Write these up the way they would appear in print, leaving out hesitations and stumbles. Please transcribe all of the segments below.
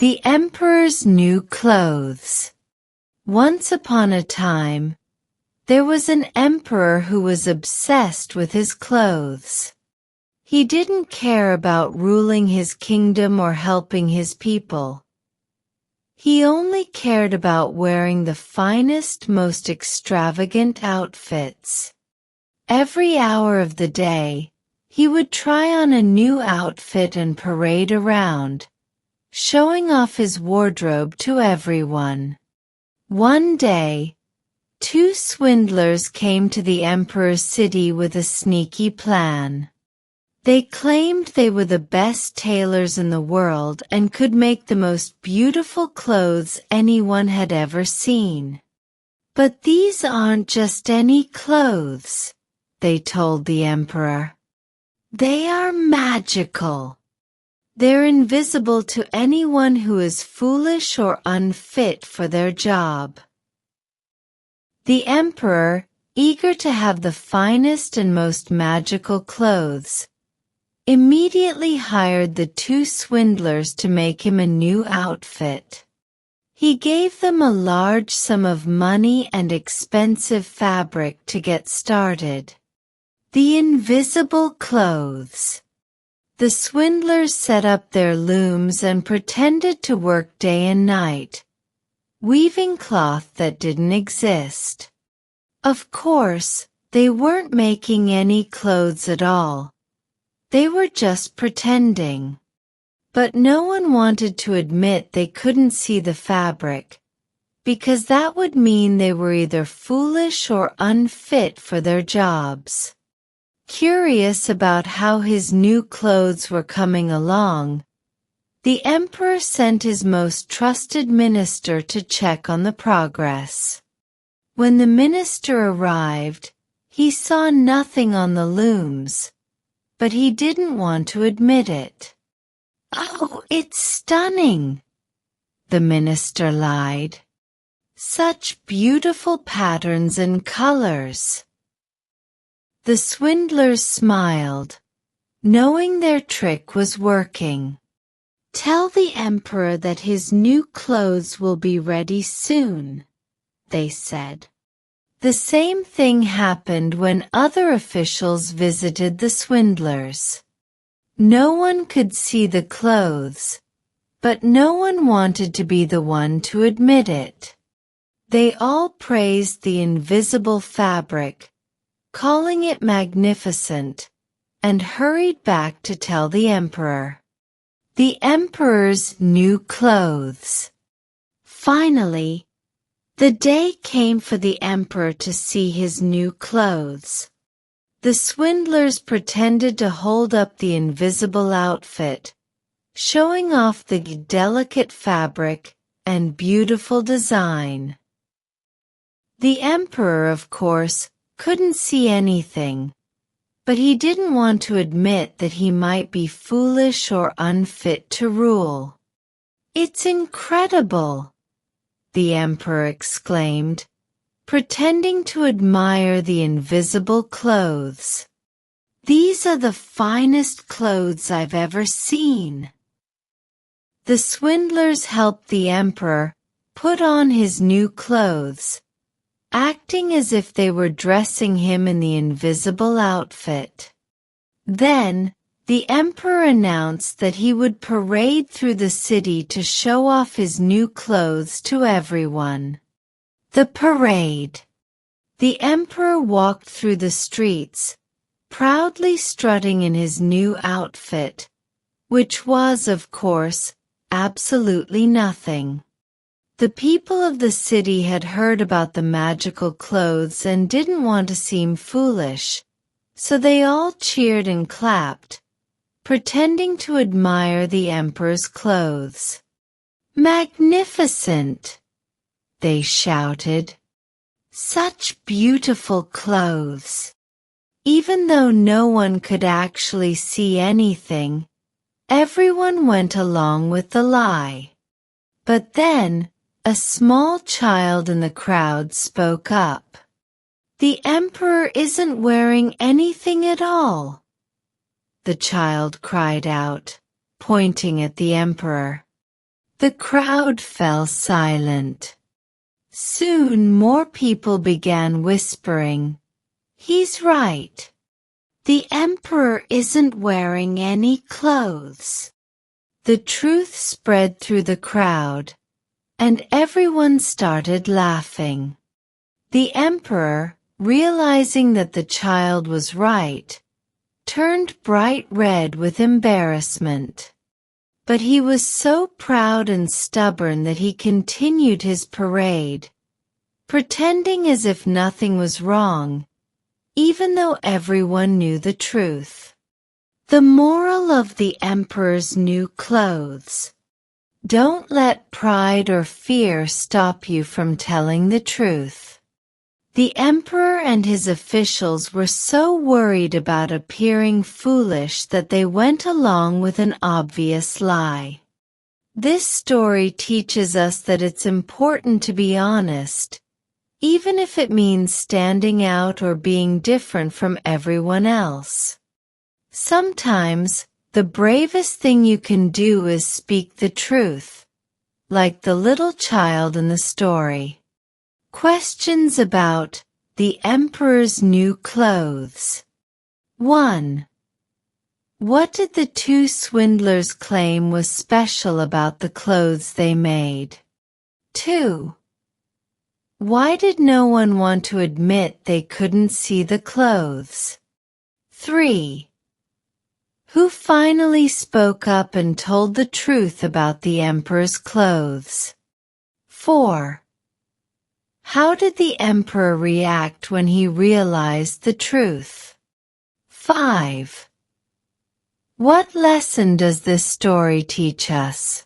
The Emperor's New Clothes. Once upon a time, there was an emperor who was obsessed with his clothes. He didn't care about ruling his kingdom or helping his people. He only cared about wearing the finest, most extravagant outfits. Every hour of the day, he would try on a new outfit and parade around, showing off his wardrobe to everyone. One day, two swindlers came to the emperor's city with a sneaky plan. They claimed they were the best tailors in the world and could make the most beautiful clothes anyone had ever seen. "But these aren't just any clothes," they told the emperor. "They are magical. They're invisible to anyone who is foolish or unfit for their job." The emperor, eager to have the finest and most magical clothes, immediately hired the two swindlers to make him a new outfit. He gave them a large sum of money and expensive fabric to get started. The invisible clothes. The swindlers set up their looms and pretended to work day and night, weaving cloth that didn't exist. Of course, they weren't making any clothes at all. They were just pretending. But no one wanted to admit they couldn't see the fabric, because that would mean they were either foolish or unfit for their jobs. Curious about how his new clothes were coming along, the emperor sent his most trusted minister to check on the progress. When the minister arrived, he saw nothing on the looms, but he didn't want to admit it. "Oh, it's stunning," the minister lied. "Such beautiful patterns and colors." The swindlers smiled, knowing their trick was working. "Tell the emperor that his new clothes will be ready soon," they said. The same thing happened when other officials visited the swindlers. No one could see the clothes, but no one wanted to be the one to admit it. They all praised the invisible fabric, calling it magnificent, and hurried back to tell the emperor. The emperor's new clothes. Finally, the day came for the emperor to see his new clothes. The swindlers pretended to hold up the invisible outfit, showing off the delicate fabric and beautiful design. The emperor, of course, couldn't see anything, but he didn't want to admit that he might be foolish or unfit to rule. "It's incredible," the emperor exclaimed, pretending to admire the invisible clothes. "These are the finest clothes I've ever seen." The swindlers helped the emperor put on his new clothes, acting as if they were dressing him in the invisible outfit. Then, the emperor announced that he would parade through the city to show off his new clothes to everyone. The parade. The emperor walked through the streets, proudly strutting in his new outfit, which was, of course, absolutely nothing. The people of the city had heard about the magical clothes and didn't want to seem foolish, so they all cheered and clapped, pretending to admire the emperor's clothes. "Magnificent!" they shouted. "Such beautiful clothes!" Even though no one could actually see anything, everyone went along with the lie. But then, a small child in the crowd spoke up. "The emperor isn't wearing anything at all," the child cried out, pointing at the emperor. The crowd fell silent. Soon more people began whispering, "He's right. The emperor isn't wearing any clothes." The truth spread through the crowd, and everyone started laughing. The emperor, realizing that the child was right, turned bright red with embarrassment. But he was so proud and stubborn that he continued his parade, pretending as if nothing was wrong, even though everyone knew the truth. The moral of the emperor's new clothes. Don't let pride or fear stop you from telling the truth. The emperor and his officials were so worried about appearing foolish that they went along with an obvious lie. This story teaches us that it's important to be honest, even if it means standing out or being different from everyone else. Sometimes, the bravest thing you can do is speak the truth, like the little child in the story. Questions about the emperor's new clothes. 1. What did the two swindlers claim was special about the clothes they made? 2. Why did no one want to admit they couldn't see the clothes? 3. Who finally spoke up and told the truth about the emperor's clothes? 4. How did the emperor react when he realized the truth? 5. What lesson does this story teach us?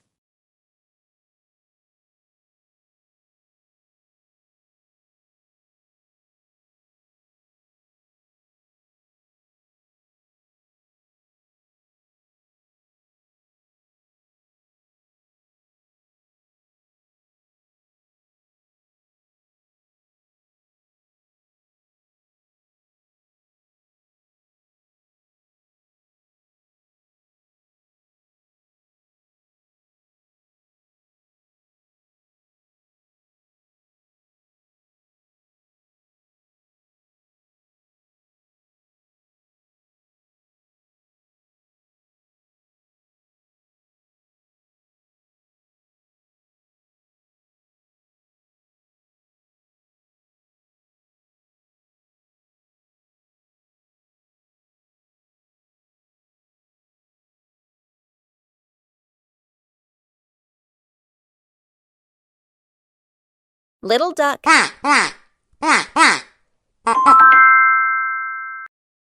Little duck.